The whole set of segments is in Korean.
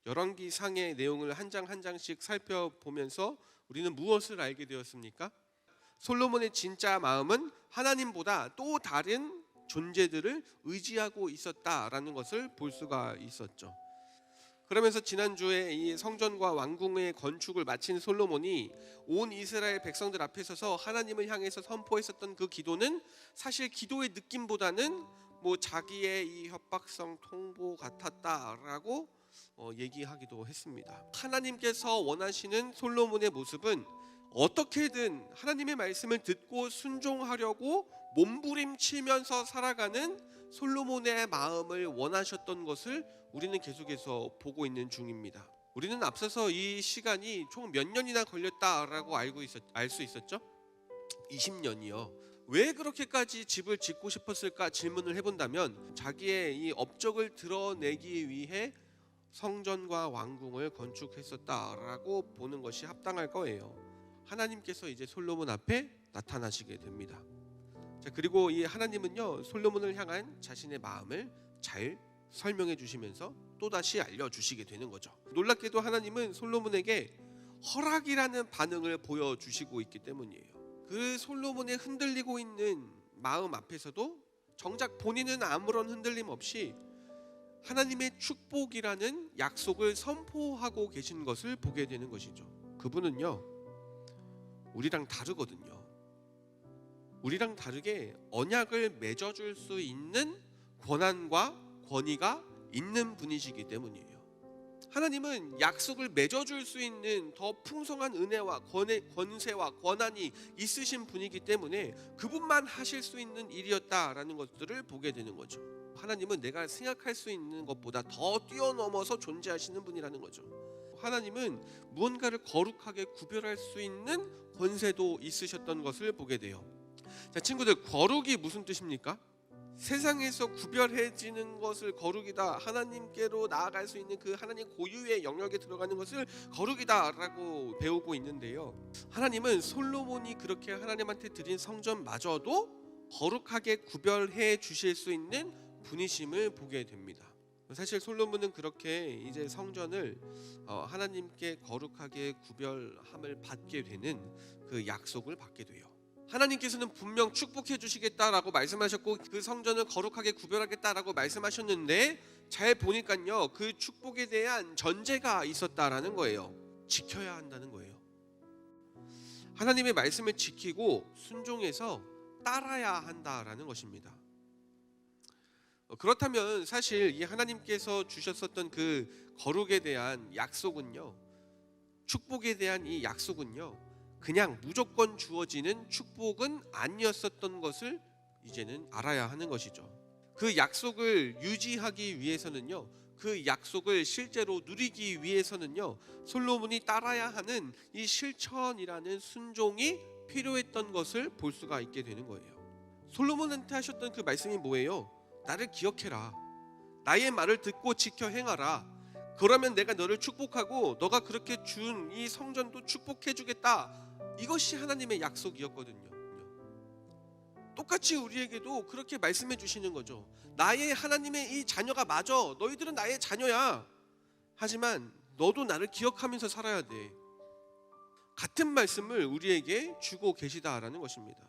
열왕기상의 내용을 한 장 한 장씩 살펴보면서 우리는 무엇을 알게 되었습니까? 솔로몬의 진짜 마음은 하나님보다 또 다른 존재들을 의지하고 있었다라는 것을 볼 수가 있었죠. 그러면서 지난주에 이 성전과 왕궁의 건축을 마친 솔로몬이 온 이스라엘 백성들 앞에 서서 하나님을 향해서 선포했었던 그 기도는 사실 기도의 느낌보다는 자기의 이 협박성 통보 같았다라고 얘기하기도 했습니다. 하나님께서 원하시는 솔로몬의 모습은 어떻게든 하나님의 말씀을 듣고 순종하려고 몸부림치면서 살아가는 솔로몬의 마음을 원하셨던 것을 우리는 계속해서 보고 있는 중입니다. 우리는 앞서서 이 시간이 총 몇 년이나 걸렸다라고 알 수 있었죠? 20년이요. 왜 그렇게까지 집을 짓고 싶었을까 질문을 해본다면 자기의 이 업적을 드러내기 위해 성전과 왕궁을 건축했었다라고 보는 것이 합당할 거예요. 하나님께서 이제 솔로몬 앞에 나타나시게 됩니다. 자, 그리고 이 하나님은요, 솔로몬을 향한 자신의 마음을 잘 설명해 주시면서 또다시 알려주시게 되는 거죠. 놀랍게도 하나님은 솔로몬에게 허락이라는 반응을 보여주시고 있기 때문이에요. 그 솔로몬의 흔들리고 있는 마음 앞에서도 정작 본인은 아무런 흔들림 없이 하나님의 축복이라는 약속을 선포하고 계신 것을 보게 되는 것이죠. 그분은요, 우리랑 다르거든요. 우리랑 다르게 언약을 맺어줄 수 있는 권한과 권위가 있는 분이시기 때문이에요. 하나님은 약속을 맺어줄 수 있는 더 풍성한 은혜와 권세와 권한이 있으신 분이기 때문에 그분만 하실 수 있는 일이었다라는 것들을 보게 되는 거죠. 하나님은 내가 생각할 수 있는 것보다 더 뛰어넘어서 존재하시는 분이라는 거죠. 하나님은 무언가를 거룩하게 구별할 수 있는 권세도 있으셨던 것을 보게 돼요. 자, 친구들, 거룩이 무슨 뜻입니까? 세상에서 구별해지는 것을 거룩이다, 하나님께로 나아갈 수 있는 그 하나님 고유의 영역에 들어가는 것을 거룩이다라고 배우고 있는데요, 하나님은 솔로몬이 그렇게 하나님한테 드린 성전마저도 거룩하게 구별해 주실 수 있는 분이심을 보게 됩니다. 사실 솔로몬은 그렇게 이제 성전을 하나님께 거룩하게 구별함을 받게 되는 그 약속을 받게 돼요. 하나님께서는 분명 축복해 주시겠다라고 말씀하셨고 그 성전을 거룩하게 구별하겠다라고 말씀하셨는데 잘 보니까요, 그 축복에 대한 전제가 있었다라는 거예요. 지켜야 한다는 거예요. 하나님의 말씀을 지키고 순종해서 따라야 한다라는 것입니다. 그렇다면 사실 이 하나님께서 주셨었던 그 거룩에 대한 약속은요, 축복에 대한 이 약속은요, 그냥 무조건 주어지는 축복은 아니었었던 것을 이제는 알아야 하는 것이죠. 그 약속을 유지하기 위해서는요, 그 약속을 실제로 누리기 위해서는요, 솔로몬이 따라야 하는 이 실천이라는 순종이 필요했던 것을 볼 수가 있게 되는 거예요. 솔로몬한테 하셨던 그 말씀이 뭐예요? 나를 기억해라. 나의 말을 듣고 지켜 행하라. 그러면 내가 너를 축복하고 너가 그렇게 준 이 성전도 축복해 주겠다. 이것이 하나님의 약속이었거든요. 똑같이 우리에게도 그렇게 말씀해 주시는 거죠. 나의 하나님의 이 자녀가 맞아. 너희들은 나의 자녀야. 하지만 너도 나를 기억하면서 살아야 돼. 같은 말씀을 우리에게 주고 계시다라는 것입니다.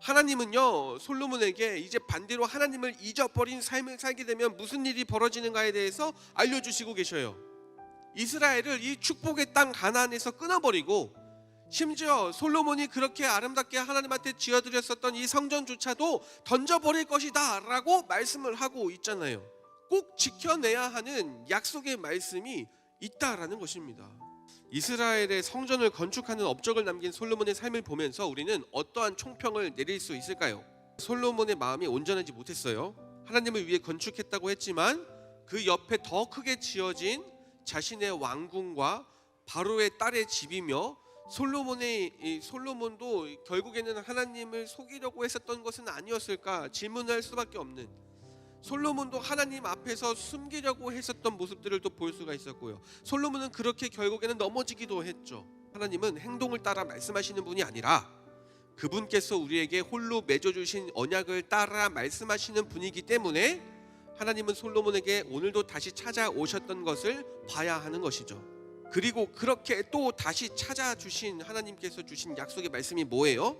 하나님은요, 솔로몬에게 이제 반대로 하나님을 잊어버린 삶을 살게 되면 무슨 일이 벌어지는가에 대해서 알려주시고 계셔요. 이스라엘을 이 축복의 땅 가나안에서 끊어버리고 심지어 솔로몬이 그렇게 아름답게 하나님한테 지어드렸었던 이 성전조차도 던져버릴 것이다 라고 말씀을 하고 있잖아요. 꼭 지켜내야 하는 약속의 말씀이 있다라는 것입니다. 이스라엘의 성전을 건축하는 업적을 남긴 솔로몬의 삶을 보면서 우리는 어떠한 총평을 내릴 수 있을까요? 솔로몬의 마음이 온전하지 못했어요. 하나님을 위해 건축했다고 했지만 그 옆에 더 크게 지어진 자신의 왕궁과 바로의 딸의 집이며 솔로몬도 결국에는 하나님을 속이려고 했었던 것은 아니었을까 질문할 수밖에 없는, 솔로몬도 하나님 앞에서 숨기려고 했었던 모습들을 또 볼 수가 있었고요. 솔로몬은 그렇게 결국에는 넘어지기도 했죠. 하나님은 행동을 따라 말씀하시는 분이 아니라 그분께서 우리에게 홀로 맺어주신 언약을 따라 말씀하시는 분이기 때문에 하나님은 솔로몬에게 오늘도 다시 찾아오셨던 것을 봐야 하는 것이죠. 그리고 그렇게 또 다시 찾아주신 하나님께서 주신 약속의 말씀이 뭐예요?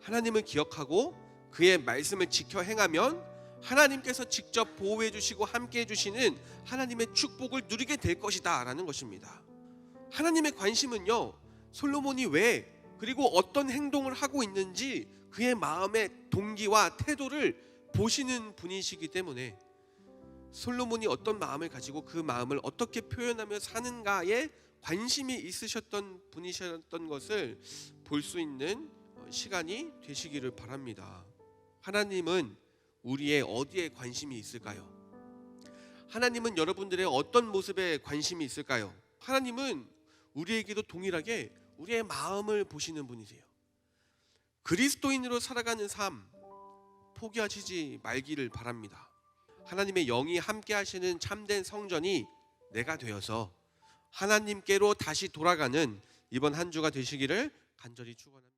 하나님을 기억하고 그의 말씀을 지켜 행하면 하나님께서 직접 보호해 주시고 함께 해 주시는 하나님의 축복을 누리게 될 것이다 라는 것입니다. 하나님의 관심은요, 솔로몬이 왜 그리고 어떤 행동을 하고 있는지 그의 마음의 동기와 태도를 보시는 분이시기 때문에 솔로몬이 어떤 마음을 가지고 그 마음을 어떻게 표현하며 사는가에 관심이 있으셨던 분이셨던 것을 볼 수 있는 시간이 되시기를 바랍니다. 하나님은 우리의 어디에 관심이 있을까요? 하나님은 여러분들의 어떤 모습에 관심이 있을까요? 하나님은 우리에게도 동일하게 우리의 마음을 보시는 분이세요. 그리스도인으로 살아가는 삶 포기하시지 말기를 바랍니다. 하나님의 영이 함께 하시는 참된 성전이 내가 되어서 하나님께로 다시 돌아가는 이번 한 주가 되시기를 간절히 축원합니다.